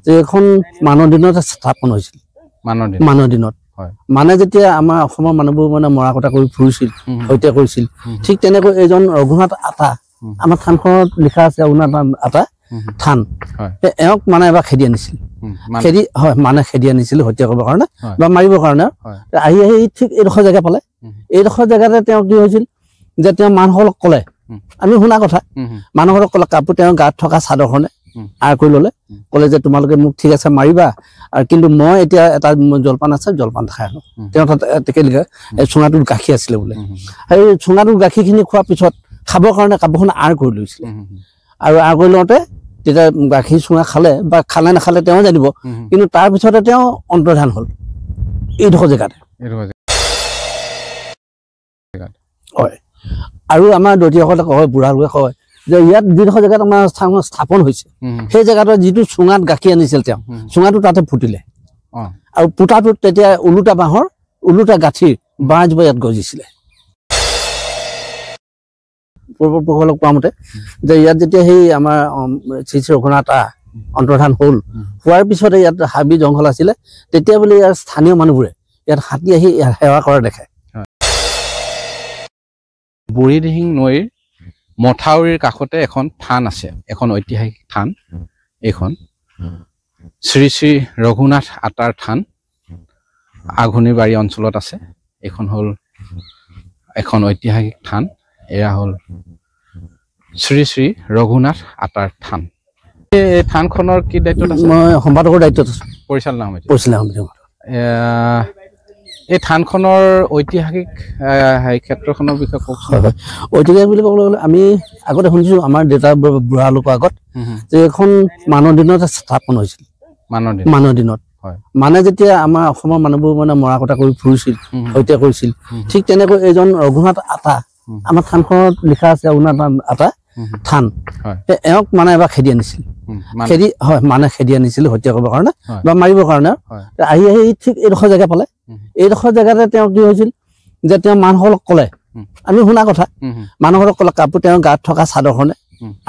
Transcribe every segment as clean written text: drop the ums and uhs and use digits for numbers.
যে এখন মানৰ দিনত স্থাপন হৈছিল মানৰ দিনত মানে যেতিয়া আমাৰ অসমৰ মানুহবোৰ মানে মৰা কটা কৰি ফুৰিছিল হত্যা কৰিছিল ঠিক তেনেকৈ এজন ৰঘুনাথ আতা আমাৰ থানখনত লিখা আছে ৰঘুনাথ আতা থান এওক মানে এবাৰ খেদি আনিছিল খেদি হয় মানে খেদি আনিছিল হত্যা কৰিবৰ কাৰণে বা মাৰিবৰ কাৰণে আহি আহি ঠিক এইডোখৰ জেগা পালে এইডোখৰ জেগাতে তেওঁ কি হৈছিল যে তেওঁ মানুহক ক'লে আমি শুনা কথা মানুহক ক'লে কাপোৰ তেওঁৰ গাত থকা চাদৰখনে আৰ কৰি ল'লে ক'লে যে তোমালোকে মোক ঠিক আছে মাৰিবা আৰু কিন্তু মই এতিয়া এটা জলপান আছে জলপান খাই আনো তেওঁ তাতে লিখা চুঙাটোত গাখীৰ আছিলে বোলে সেই চুঙাটোত গাখীৰখিনি খোৱাৰ পিছত খাবৰ কাৰণে কাপোৰখন আৰ কৰি লৈছিলে আৰু আৰ কৰি লওঁতে তেতিয়া গাখীৰ চুঙা খালে বা খালে নাখালে তেওঁ জানিব কিন্তু তাৰ পিছতে তেওঁ অন্তৰ্ধান হ'ল এইডোখৰ জেগাতে হয় আৰু আমাৰ দতিসকলে কয় বুঢ়ালোকে কয় যে ইয়াত যিডোখৰ জেগাত আমাৰ স্থাপন হৈছে সেই জেগাটোত যিটো চুঙাত গাখীৰ আনিছিল তেওঁ চুঙাটো তাতে ফুটিলে আৰু ফুটাটোত তেতিয়া ওলোটা বাঁহৰ ওলোটা গাঁঠিৰ বাঁহ এজোপা ইয়াত গজিছিলে পূৰ্বপুৰুষসকলক কোৱা মতে যে ইয়াত যেতিয়া সেই আমাৰ শ্ৰী শ্ৰী ৰঘুনাথ অন্তৰ্ধান হ'ল হোৱাৰ পিছতে ইয়াত হাবি জংঘল আছিলে তেতিয়া বোলে ইয়াৰ স্থানীয় মানুহবোৰে ইয়াত হাতী আহি সেৱা কৰা দেখে বুঢ়ীদিহিং নৈৰ মথাউৰিৰ কাষতে এখন থান আছে এখন ঐতিহাসিক থান এইখন শ্ৰী শ্ৰী ৰঘুনাথ আতাৰ থান আঘোণীবাৰী অঞ্চলত আছে এইখন হ'ল এখন ঐতিহাসিক থান এয়া হ'ল শ্ৰী শ্ৰী ৰঘুনাথ আতাৰ থান এই থানখনৰ কি দায়িত্বত আছে মই সম্পাদকৰ দায়িত্বত আছো পৰিচালনা সমিতি এই থানখনৰ ঐতিহাসিক ক্ষেত্ৰখনৰ বিষয়ে কওকচোন ঐতিহাসিক বুলি ক'বলৈ গ'লে আমি আগতে শুনিছোঁ আমাৰ দেউতা বুঢ়া লোকৰ আগত যে এখন মানৰ দিনত স্থাপন হৈছিল মানৰ দিনত মানে যেতিয়া আমাৰ অসমৰ মানুহবোৰ মানে মৰা কটা কৰি ফুৰিছিল হত্যা কৰিছিল ঠিক তেনেকৈ এজন ৰঘুনাথ আতা আমাৰ থানখনত লিখা আছে ৰঘুনাথ আতা থান এওক মানে এবাৰ খেদি আনিছিল খেদি হয় মানে খেদি আনিছিল হত্যা কৰিবৰ কাৰণে বা মাৰিবৰ কাৰণে আহি আহি ঠিক এইডোখৰ জেগা পালে এইডোখৰ জেগাতে তেওঁ কি হৈছিল যে তেওঁ মানুহক ক'লে আমি শুনা কথা মানুহক ক'লে কাপোৰ তেওঁৰ গাত থকা চাদৰখনে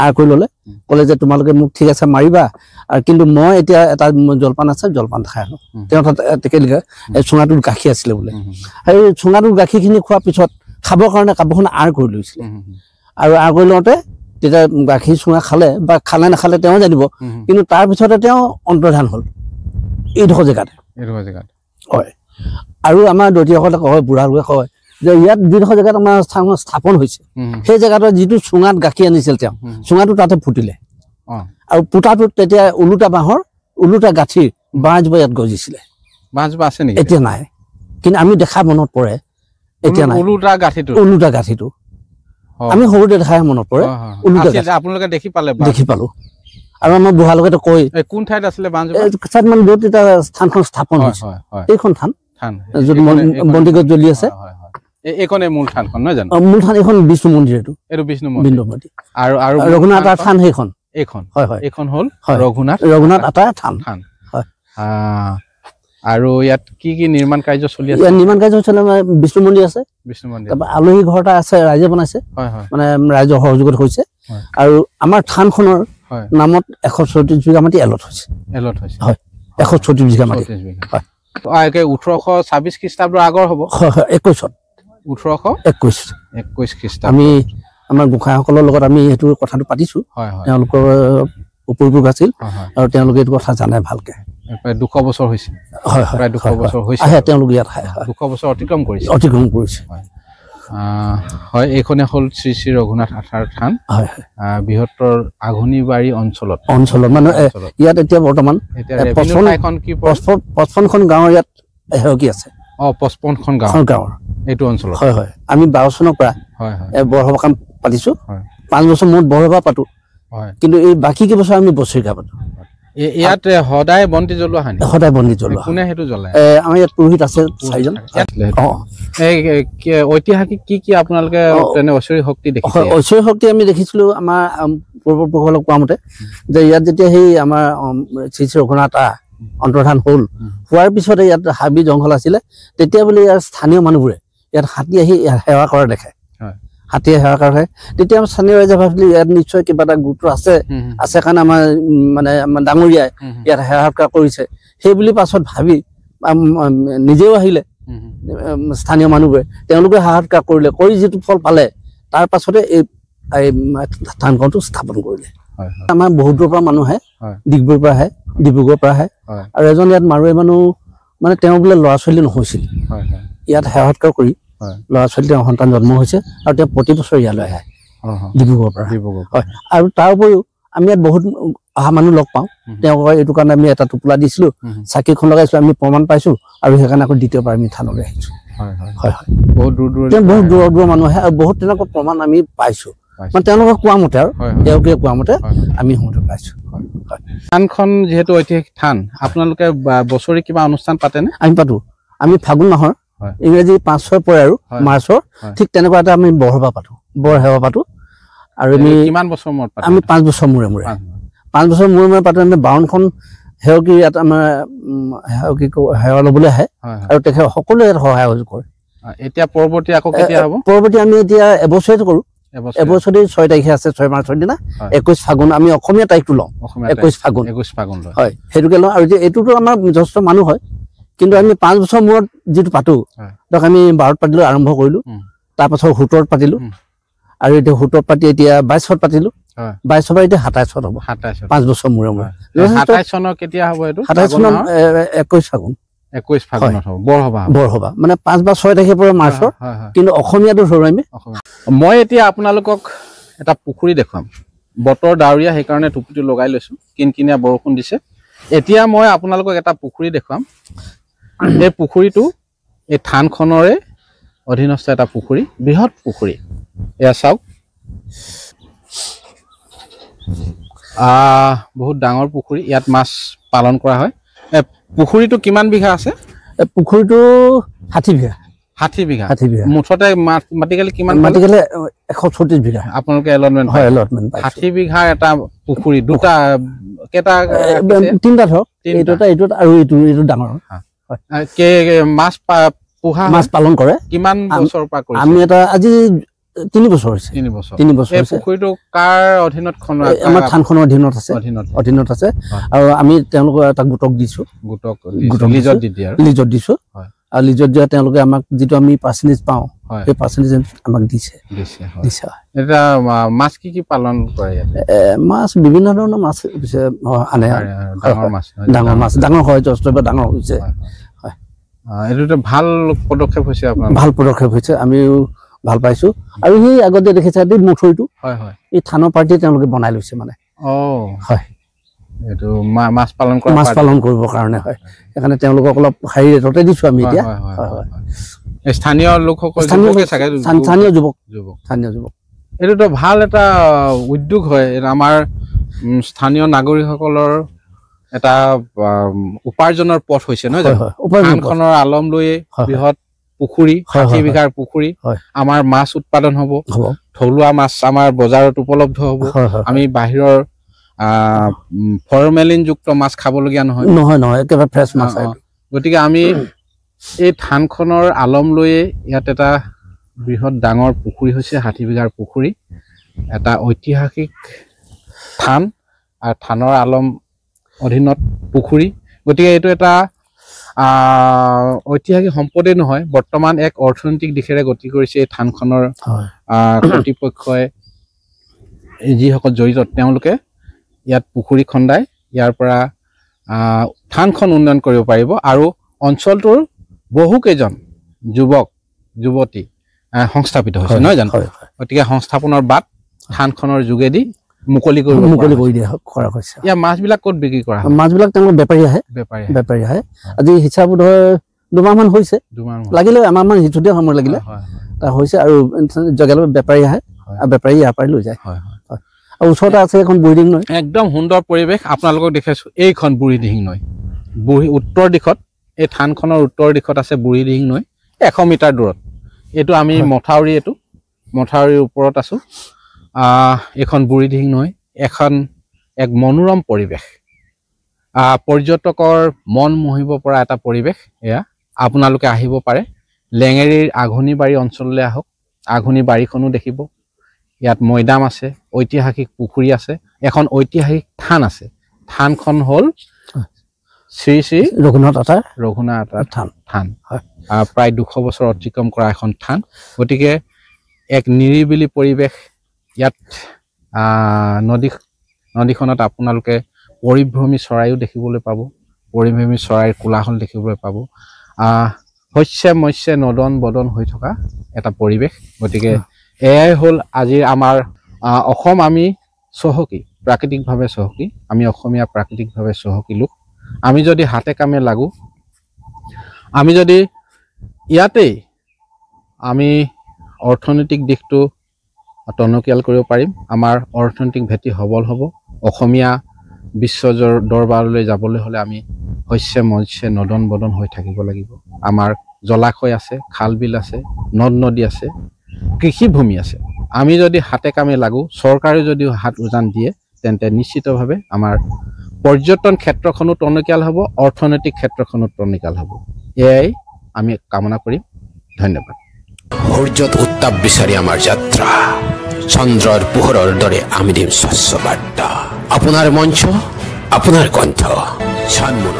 আৰ কৰি ল'লে ক'লে যে তোমালোকে মোক ঠিক আছে মাৰিবা আৰু কিন্তু মই এতিয়া এটা জলপান আছে জলপান খাই আনো তেওঁ তাতে লিখা চুঙাটোত গাখীৰ আছিলে বোলে সেই চুঙাটোত গাখীৰখিনি খোৱাৰ পিছত খাবৰ কাৰণে কাপোৰখন আৰ কৰি লৈছিলে আৰু আৰ কৰি লওঁতে তেতিয়া গাখীৰ চুঙা খালে বা খালে নাখালে তেওঁ জানিব কিন্তু তাৰ পিছতে তেওঁ অন্তৰ্ধান হ'ল এইডোখৰ জেগাতে হয় আৰু আমাৰ দতিসকলে কয় বুঢ়ালোকে কয় যে ইয়াত যিডোখৰ জেগাত আমাৰ স্থাপন হৈছে সেই জেগাটোত যিটো চুঙাত গাখীৰ আনিছিল তেওঁ চুঙাটো তাতে ফুটিলে আৰু ফুটাটোত তেতিয়া ওলোটা বাঁহৰ ওলোটা গাঁঠিৰ বাঁহ এজোপা ইয়াত গজিছিলে বাঁহজোপা আছে নেকি এতিয়া নাই কিন্তু আমি দেখা মনত পৰে এতিয়া নাই ওলোটা গাঁঠিটো আমি সৰুতে দেখাই মনত পৰে আপোনালোকে দেখি পালো আৰু আমাৰ বুঢ়ালোকে কয় কোন ঠাইত আছিলে মানে য'ত এতিয়া স্থানখন স্থাপন হৈছে এইখন থান য'ত বন্তিগছ জ্বলি আছে এইখনে মূল থানখন নহয় জানো মূল থান এইখন বিষ্ণু মন্দিৰ এইটো বিষ্ণু মন্দিৰ আৰু ৰঘুনাথ আতাৰ থান সেইখন হয় হয় এইখন হ'ল ৰঘুনাথ আতাৰ থান হয় আৰু ইয়াত কি কি নিৰ্মাণ কাৰ্য চলি আছে নিৰ্মাণ কাৰ্য চলি বিষ্ণু মন্দিৰ আছে তাৰপৰা আলহী ঘৰ এটা আছে ৰাইজে বনাইছে মানে ৰাইজৰ সহযোগত হৈছে আৰু আমাৰ থানখনৰ নামত 134 বিঘা মাটি এলট হৈছে হয় 134 বিঘা মাটি হয় 1826 খ্ৰীষ্টাব্দৰ আগৰ হ'ব 21 খ্ৰীষ্টাব্দ আমি আমাৰ গোসাঁইসকলৰ লগত আমি এইটো কথাটো পাতিছো তেওঁলোকৰ উপৰিপূৰ্ব আছিল আৰু তেওঁলোকে এইটো কথা জানে ভালকে প্ৰায় 200 বছৰ হৈছে প্ৰায় 200 বছৰ হৈছে তেওঁলোক ইয়াত 200 বছৰ অতিক্ৰম কৰিছে হয় এইখনে হ'ল শ্ৰী শ্ৰী ৰঘুনাথ আতাৰ থান বৃহত্তৰ আঘোণীবাৰী অঞ্চলত মানে ইয়াত এতিয়া বৰ্তমান 55খন গাঁৱৰ ইয়াত এহেৰকি আছে 55খন গাঁৱৰ এইটো অঞ্চলত হয় হয় আমি 12 চনৰ পৰা বৰসভা কাম পাতিছো 5 বছৰ মূৰত বৰসভা পাতো কিন্তু এই বাকী কেইবছৰ আমি বছৰিকা পাতো ইয়াত সদায় বন্তি জ্বলোৱা হয় সদায় বন্তি জ্বলোৱা কোনে হেতু জ্বলায় আমাৰ ইয়াত পুৰোহিত আছে 4জন ঐতিহাসিক কি আপোনালোকে তেনে ঐশ্বৰিক শক্তি দেখিছে ঐশ্বৰিক শক্তি আমি দেখিছিলো আমাৰ পূৰ্বপুৰুষসকলক কোৱা মতে যে ইয়াত যেতিয়া সেই আমাৰ শ্ৰী শ্ৰী ৰঘুনাথ অন্তৰ্ধান হ'ল হোৱাৰ পিছতে ইয়াত হাবি জংঘল আছিলে তেতিয়া বোলে ইয়াৰ স্থানীয় মানুহবোৰে ইয়াত হাতী আহি সেৱা কৰা দেখে হাতীয়ে হাহাকাৰ হয় তেতিয়া স্থানীয় ৰাইজে ভাবিলে ইয়াত নিশ্চয় কিবা এটা গুৰুত্ব আছে কাৰণে আমাৰ মানে ডাঙৰীয়াই ইয়াত হাহাকাৰ কৰিছে সেই বুলি পাছত ভাবি নিজেও আহিলে স্থানীয় মানুহবোৰে তেওঁলোকে হাহাকাৰ কৰিলে কৰি যিটো ফল পালে তাৰ পাছতে এই থানখনটো স্থাপন কৰিলে আমাৰ বহুত দূৰৰ পৰা মানুহ আহে ডিগবৈৰ পৰা আহে ডিব্ৰুগড়ৰ পৰা আহে আৰু এজন ইয়াত মাৰোৱাৰী মানুহ মানে তেওঁ বোলে ল'ৰা ছোৱালী নহৈছিল ইয়াত সেৱা সৎকাৰ কৰি ল'ৰা ছোৱালী তেওঁ সন্তান জন্ম হৈছে আৰু তেওঁ প্ৰতি বছৰ ইয়ালৈ আহে ডিব্ৰুগড়ৰ পৰা হয় আৰু তাৰ উপৰিও আমি ইয়াত বহুত অহা মানুহ লগ পাওঁ তেওঁ কয় এইটো কাৰণে আমি এটা টোপোলা দিছিলোঁ চাকিখন লগাইছিলোঁ আমি প্ৰমাণ পাইছোঁ আৰু সেইকাৰণে আকৌ দ্বিতীয়বাৰ আমি থানলৈ আহিছোঁ হয় হয় বহুত দূৰৰ মানুহ আহে আৰু বহুত তেনেকুৱা প্ৰমাণ আমি পাইছোঁ মানে তেওঁলোকে কোৱা মতে আৰু তেওঁলোকে কোৱা মতে আমি সময় পাইছোঁ থানখন যিহেতু ঐতিহাসিক থান আপোনালোকে বছৰি কিবা অনুষ্ঠান পাতেনে আমি পাতো আমি ফাগুন মাহৰ ইংৰাজী 5-6 পৰে আৰু মাৰ্চৰ ঠিক তেনেকুৱা এটা আমি বৰসভা পাতো বৰসেৱা পাতো আৰু আমি কিমান বছৰ মূৰত পাতো আমি 5 বছৰ মূৰে মূৰে 5 বছৰ মূৰে মূৰে পাতো আমি 52খন সেৱকী ইয়াত আমাৰ সেৱা ল'বলৈ আহে আৰু তেখেত সকলোৱে ইয়াত সহায় সহযোগ কৰে এতিয়া পৰৱৰ্তী আকৌ কেতিয়া হ'ব পৰৱৰ্তী আমি এতিয়া এবছৰতে কৰোঁ এবছৰতে 6 তাৰিখে আছে 6 মাৰ্চৰ দিনা 21 ফাগুন আমি অসমীয়া তাৰিখটো লওঁ 21 ফাগুন হয় সেইটোকে লওঁ আৰু এইটোতো আমাৰ যথেষ্ট মানুহ হয় কিন্তু আমি 5 বছৰ মূৰত যিটো পাতো ধৰক আমি 12ত পাতিলোঁ আৰম্ভ কৰিলোঁ তাৰপাছত 17ত পাতিলোঁ আৰু এতিয়া 17ত পাতি এতিয়া 22ত পাতিলোঁ 22 পৰা এতিয়া 27ত হ'ব 5 বছৰ মূৰে মূৰে 27 চনৰ কেতিয়া হ'ব এইটো 27 চনৰ 21 ফাগুন 21 ফাগুনত হ'ব বৰসভা মানে 5 বা 6 তাৰিখে পৰা মাৰ্চৰ কিন্তু অসমীয়াটো ধৰো আমি মই এতিয়া আপোনালোকক এটা পুখুৰী দেখুৱাম বতৰ ডাৱৰীয়া সেইকাৰণে টুপিটো লগাই লৈছোঁ কিনকিনীয়া বৰষুণ দিছে এতিয়া মই আপোনালোকক এটা পুখুৰী দেখুৱাম এই পুখুৰীটো এই থানখনৰে অধীনস্থ এটা পুখুৰী বৃহৎ পুখুৰী এয়া চাওক বহুত ডাঙৰ পুখুৰী ইয়াত মাছ পালন কৰা হয় পুখুৰীটো কিমান বিঘা আছে পুখুৰীটো 60 বিঘা মুঠতে মাটিকালি কিমান মাটিকালি 136 বিঘা আপোনালোকে এলটমেণ্ট হয় 60 বিঘাৰ এটা পুখুৰী দুটা কেইটা তিনিটা ধৰক এইটো আৰু এইটো ডাঙৰ মাছ পালন কৰে কিমান বছৰৰ পৰা কৰিছে আমি এটা আজি 3 বছৰ হৈছে 3 বছৰ এই পুখুৰীটো কাৰ অধীনত আমাৰ থানখনৰ অধীনত আছে আৰু আমি তেওঁলোকক এটা গোটক দিছোঁ লিজত দিছোঁ আৰু লিজত দিয়া তেওঁলোকে আমাক যিটো আমি পাৰ্চেণ্টেজ পাওঁ সেই পাৰ্চেণ্টেজ আমাক দিছে এটা মাছ কি পালন কৰে মাছ বিভিন্ন ধৰণৰ মাছ আনে ডাঙৰ হয় যথেষ্ট ডাঙৰ হৈছে এইটো ভাল পদক্ষেপ হৈছে আপোনাৰ ভাল পদক্ষেপ হৈছে আমিও ভাল পাইছোঁ আৰু সেই আগতে দেখিছে মুঠৰিটো এই থানৰ পাৰ্টি তেওঁলোকে বনাই লৈছে মানে হয় এইটো মাছ পালন কৰিবৰ কাৰণে হয় সেইকাৰণে তেওঁলোকক অলপ হাই ৰেটতে দিছোঁ আমি এতিয়া স্থানীয় লোকসকল স্থানীয় যুৱক এইটোতো ভাল এটা উদ্যোগ হয় আমাৰ স্থানীয় নাগৰিকসকলৰ এটা উপাৰ্জনৰ পথ হৈছে নহয় জানো থানখনৰ আলম লৈ বৃহৎ পুখুৰী 60 বিঘাৰ পুখুৰী আমাৰ মাছ উৎপাদন হ'ব থলুৱা মাছ আমাৰ বজাৰত উপলব্ধ হ'ব আমি বাহিৰৰ ফৰ্মেলিনযুক্ত মাছ খাবলগীয়া নহয় একেবাৰে ফ্ৰেছ মাছ গতিকে আমি এই থানখনৰ আলম লৈয়ে ইয়াত এটা বৃহৎ ডাঙৰ পুখুৰী হৈছে 60 বিঘাৰ পুখুৰী এটা ঐতিহাসিক থান আৰু থানৰ আলম অধীনত পুখুৰী গতিকে এইটো এটা ঐতিহাসিক সম্পদেই নহয় বৰ্তমান এক অৰ্থনৈতিক দিশেৰে গতি কৰিছে এই থানখনৰ কৰ্তৃপক্ষই যিসকল জড়িত তেওঁলোকে ইয়াত পুখুৰী খন্দাই ইয়াৰ পৰা থানখন উন্নয়ন কৰিব পাৰিব আৰু অঞ্চলটোৰ বহুকেইজন যুৱক যুৱতী সংস্থাপিত হৈছে নহয় জানো গতিকে সংস্থাপনৰ বাট থানখনৰ যোগেদি মুকলি কৰি দিয়া কৰা হৈছে ইয়াৰ মাছবিলাক ক'ত বিক্ৰী কৰা হয় মাছবিলাক তেওঁলোক বেপাৰী আহে আজি হিচাপ ধৰ 2 মাহমান হৈছে লাগিলে আমাৰমান হিচুতীয়া সময় লাগিলে তাৰ হৈছে আৰু জগালৈ বেপাৰী আহে আৰু বেপাৰী ইয়াৰ পৰাই লৈ যায় আৰু ওচৰতে আছে এখন বুঢ়ীদিহিং নৈ একদম সুন্দৰ পৰিৱেশ আপোনালোকক দেখাইছোঁ এইখন বুঢ়ীদিহিং নৈ উত্তৰ দিশত এই থানখনৰ উত্তৰ দিশত আছে বুঢ়ীদিহিং নৈ 100 মিটাৰ দূৰত এইটো আমি মথাউৰিৰ ওপৰত আছোঁ এখন বুঢ়ীদিহিং নৈ এক মনোৰম পৰিৱেশ পৰ্যটকৰ মন মোহিব পৰা এটা পৰিৱেশ এয়া আপোনালোকে আহিব পাৰে লেঙেৰীৰ আঘোণীবাৰী অঞ্চললৈ আহক আঘুনি বাৰীখনো দেখিব। ইয়াত মৈদাম আছে, ঐতিহাসিক পুখুৰী আছে, এখন ঐতিহাসিক থান আছে। থানখন হ'ল শ্ৰী শ্ৰী ৰঘুনাথ আটাৰ থান। প্ৰায় 200 বছৰ অতিক্ৰম কৰা এখন থান। গতিকে এক নিৰিবিলি পৰিৱেশ ইয়াত। নদীখনত আপোনালোকে পৰিভ্ৰমী চৰাইও দেখিবলৈ পাব, পৰিভ্ৰমী চৰাইৰ কোলাহল দেখিবলৈ পাব। শস্যে মৎস্যে নদন বদন হৈ থকা এটা পৰিৱেশ। গতিকে এয়াই হ'ল আজিৰ আমাৰ অসম। আমি চহকী, প্ৰাকৃতিকভাৱে চহকী। আমি অসমীয়া প্ৰাকৃতিকভাৱে চহকী লোক। আমি যদি হাতে কামে লাগো, আমি যদি ইয়াতেই আমি অৰ্থনৈতিক দিশটো টনকিয়াল কৰিব পাৰিম। আমাৰ অৰ্থনৈতিক ভেটি সবল হ'ব। অসমীয়া বিশ্ব দৰবাৰলৈ যাবলৈ হ'লে আমি শস্যে মৎস্যে নদন বদন হৈ থাকিব লাগিব। আমাৰ জলাশয় আছে, খাল বিল আছে, নদ নদী আছে, কৃষিভূমি আছে। আমি যদি হাতে কামে লাগো, চৰকাৰে যদিও হাত উজান দিয়ে, তেন্তে নিশ্চিতভাৱে আমাৰ পৰ্যটন ক্ষেত্ৰখনো টনকিয়াল হ'ব, অৰ্থনৈতিক ক্ষেত্ৰখনো টনকিয়াল হ'ব। এয়াই আমি কামনা কৰিম। ধন্যবাদ। সূৰ্যত উত্তাপ বিচাৰি আমাৰ যাত্ৰা, চন্দ্ৰৰ পোহৰৰ দৰে আমি দিম স্বচ্ছ বাৰ্তা। আপোনাৰ মঞ্চ, আপোনাৰ কণ্ঠ, চানমুন।